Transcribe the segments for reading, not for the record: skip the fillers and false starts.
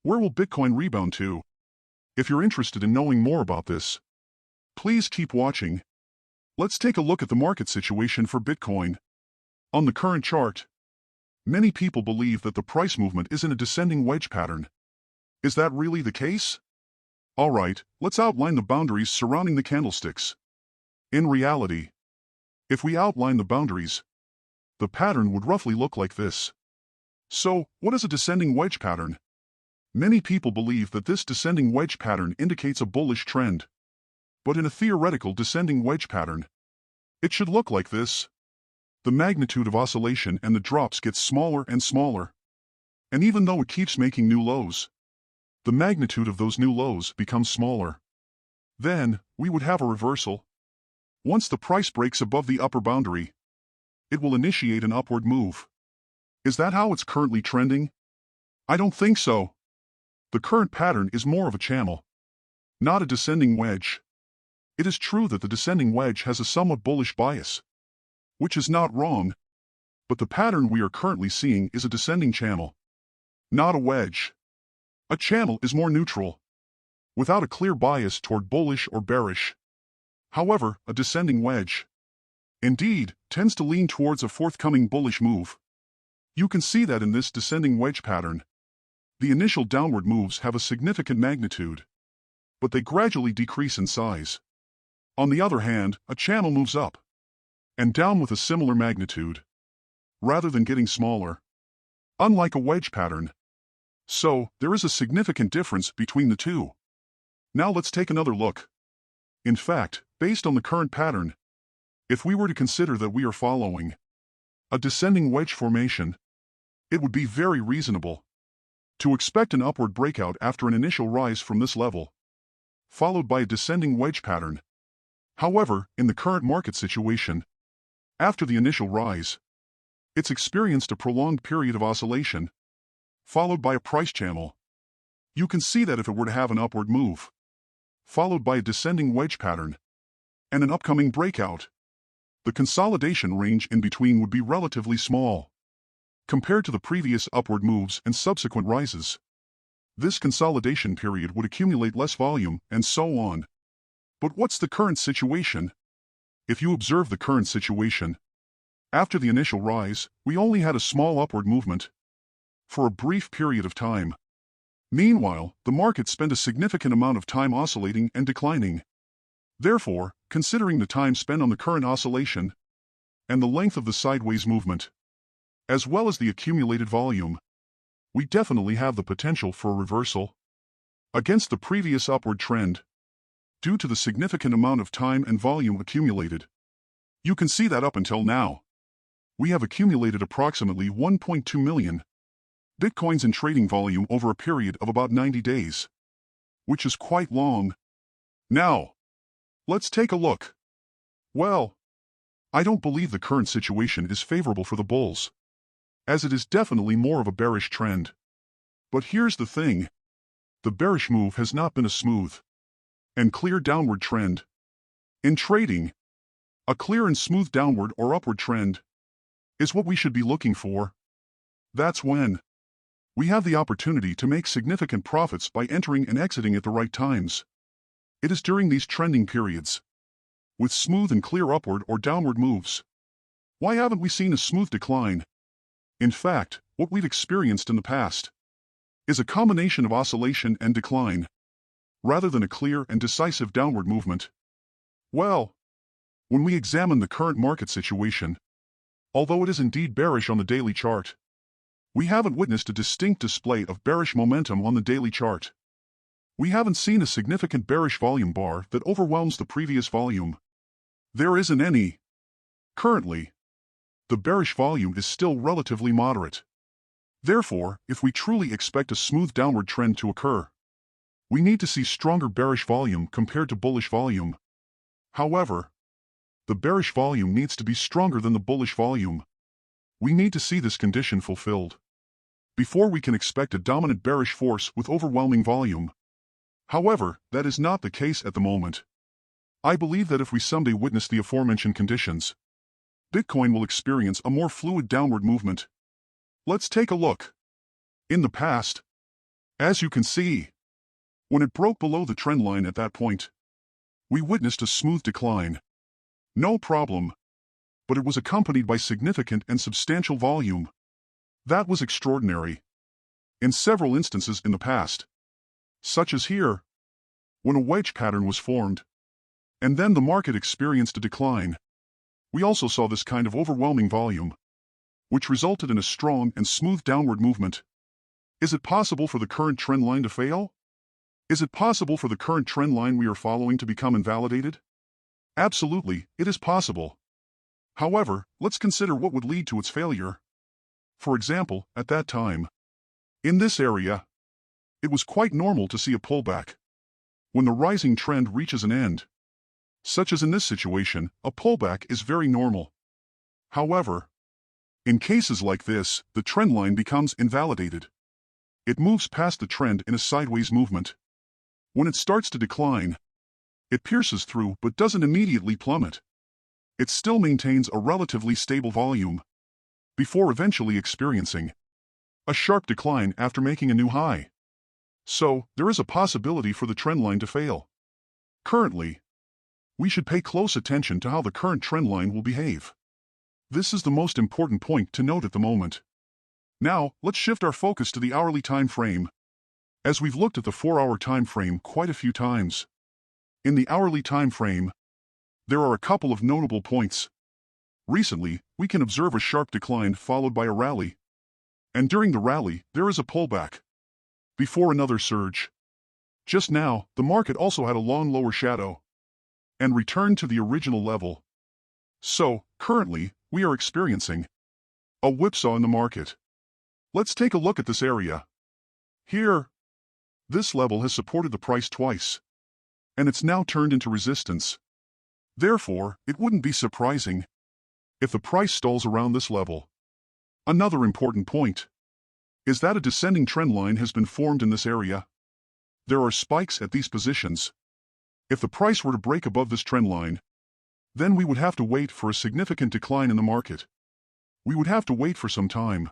Where will Bitcoin rebound to? If you're interested in knowing more about this, please keep watching. Let's take a look at the market situation for Bitcoin. On the current chart, many people believe that the price movement is in a descending wedge pattern. Is that really the case? Alright, let's outline the boundaries surrounding the candlesticks. In reality, if we outline the boundaries, the pattern would roughly look like this. So, what is a descending wedge pattern? Many people believe that this descending wedge pattern indicates a bullish trend. But in a theoretical descending wedge pattern, it should look like this. The magnitude of oscillation and the drops gets smaller and smaller. And even though it keeps making new lows, the magnitude of those new lows becomes smaller. Then, we would have a reversal. Once the price breaks above the upper boundary, it will initiate an upward move. Is that how it's currently trending? I don't think so. The current pattern is more of a channel, not a descending wedge. It is true that the descending wedge has a somewhat bullish bias, which is not wrong, but the pattern we are currently seeing is a descending channel, not a wedge. A channel is more neutral, without a clear bias toward bullish or bearish. However, a descending wedge, indeed, tends to lean towards a forthcoming bullish move. You can see that in this descending wedge pattern. The initial downward moves have a significant magnitude, but they gradually decrease in size. On the other hand, a channel moves up and down with a similar magnitude, rather than getting smaller, unlike a wedge pattern. So, there is a significant difference between the two. Now let's take another look. In fact, based on the current pattern, if we were to consider that we are following a descending wedge formation, it would be very reasonable to expect an upward breakout after an initial rise from this level, followed by a descending wedge pattern. However, in the current market situation, after the initial rise, it's experienced a prolonged period of oscillation, followed by a price channel. You can see that if it were to have an upward move, followed by a descending wedge pattern, and an upcoming breakout, the consolidation range in between would be relatively small, compared to the previous upward moves and subsequent rises. This consolidation period would accumulate less volume, and so on. But what's the current situation? If you observe the current situation, after the initial rise, we only had a small upward movement for a brief period of time. Meanwhile, the market spent a significant amount of time oscillating and declining. Therefore, considering the time spent on the current oscillation and the length of the sideways movement, as well as the accumulated volume, we definitely have the potential for a reversal against the previous upward trend due to the significant amount of time and volume accumulated. You can see that up until now, we have accumulated approximately 1.2 million Bitcoins in trading volume over a period of about 90 days, which is quite long. Now, let's take a look. Well, I don't believe the current situation is favorable for the bulls, as it is definitely more of a bearish trend. But here's the thing. The bearish move has not been a smooth and clear downward trend. In trading, a clear and smooth downward or upward trend is what we should be looking for. That's when we have the opportunity to make significant profits by entering and exiting at the right times. It is during these trending periods, with smooth and clear upward or downward moves. Why haven't we seen a smooth decline? In fact, what we've experienced in the past is a combination of oscillation and decline, rather than a clear and decisive downward movement. Well, when we examine the current market situation, although it is indeed bearish on the daily chart, we haven't witnessed a distinct display of bearish momentum on the daily chart. We haven't seen a significant bearish volume bar that overwhelms the previous volume. There isn't any. Currently, the bearish volume is still relatively moderate. Therefore, if we truly expect a smooth downward trend to occur, we need to see stronger bearish volume compared to bullish volume. However, the bearish volume needs to be stronger than the bullish volume. We need to see this condition fulfilled before we can expect a dominant bearish force with overwhelming volume. However, that is not the case at the moment. I believe that if we someday witness the aforementioned conditions, Bitcoin will experience a more fluid downward movement. Let's take a look. In the past, As you can see, when it broke below the trend line at that point, we witnessed a smooth decline. No problem, but it was accompanied by significant and substantial volume. That was extraordinary. In several instances in the past, such as here, when a wedge pattern was formed, and then the market experienced a decline, we also saw this kind of overwhelming volume, which resulted in a strong and smooth downward movement. Is it possible for the current trend line to fail? Is it possible for the current trend line we are following to become invalidated? Absolutely, it is possible. However, let's consider what would lead to its failure. For example, at that time, in this area, it was quite normal to see a pullback. When the rising trend reaches an end, such as in this situation, a pullback is very normal. However, in cases like this, the trend line becomes invalidated. It moves past the trend in a sideways movement. When it starts to decline, it pierces through but doesn't immediately plummet. It still maintains a relatively stable volume, before eventually experiencing a sharp decline after making a new high. So, there is a possibility for the trend line to fail. Currently, we should pay close attention to how the current trend line will behave. This is the most important point to note at the moment. Now, let's shift our focus to the hourly time frame, as we've looked at the 4-hour time frame quite a few times. In the hourly time frame, there are a couple of notable points. Recently, we can observe a sharp decline followed by a rally. And during the rally, there is a pullback, before another surge. Just now, the market also had a long lower shadow, and returned to the original level. So, currently, we are experiencing a whipsaw in the market. Let's take a look at this area. Here, this level has supported the price twice, and it's now turned into resistance. Therefore, it wouldn't be surprising if the price stalls around this level. Another important point is that a descending trend line has been formed in this area. There are spikes at these positions. If the price were to break above this trend line, then we would have to wait for a significant decline in the market. We would have to wait for some time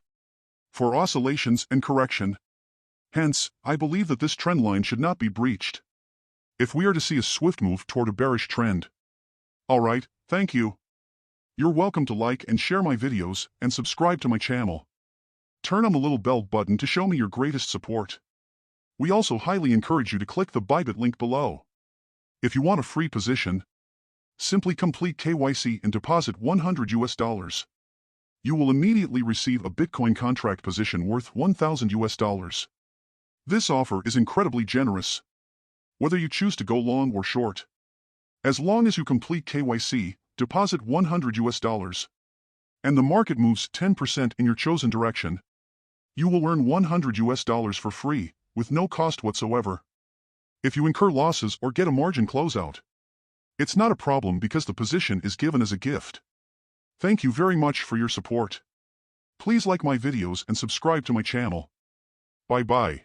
for oscillations and correction. Hence, I believe that this trend line should not be breached if we are to see a swift move toward a bearish trend. Alright, thank you. You're welcome to like and share my videos and subscribe to my channel. Turn on the little bell button to show me your greatest support. We also highly encourage you to click the Bybit link below. If you want a free position, simply complete KYC and deposit $100. You will immediately receive a Bitcoin contract position worth $1,000. This offer is incredibly generous, whether you choose to go long or short. As long as you complete KYC, deposit $100, and the market moves 10% in your chosen direction, you will earn $100 for free, with no cost whatsoever. If you incur losses or get a margin closeout, it's not a problem because the position is given as a gift. Thank you very much for your support. Please like my videos and subscribe to my channel. Bye-bye.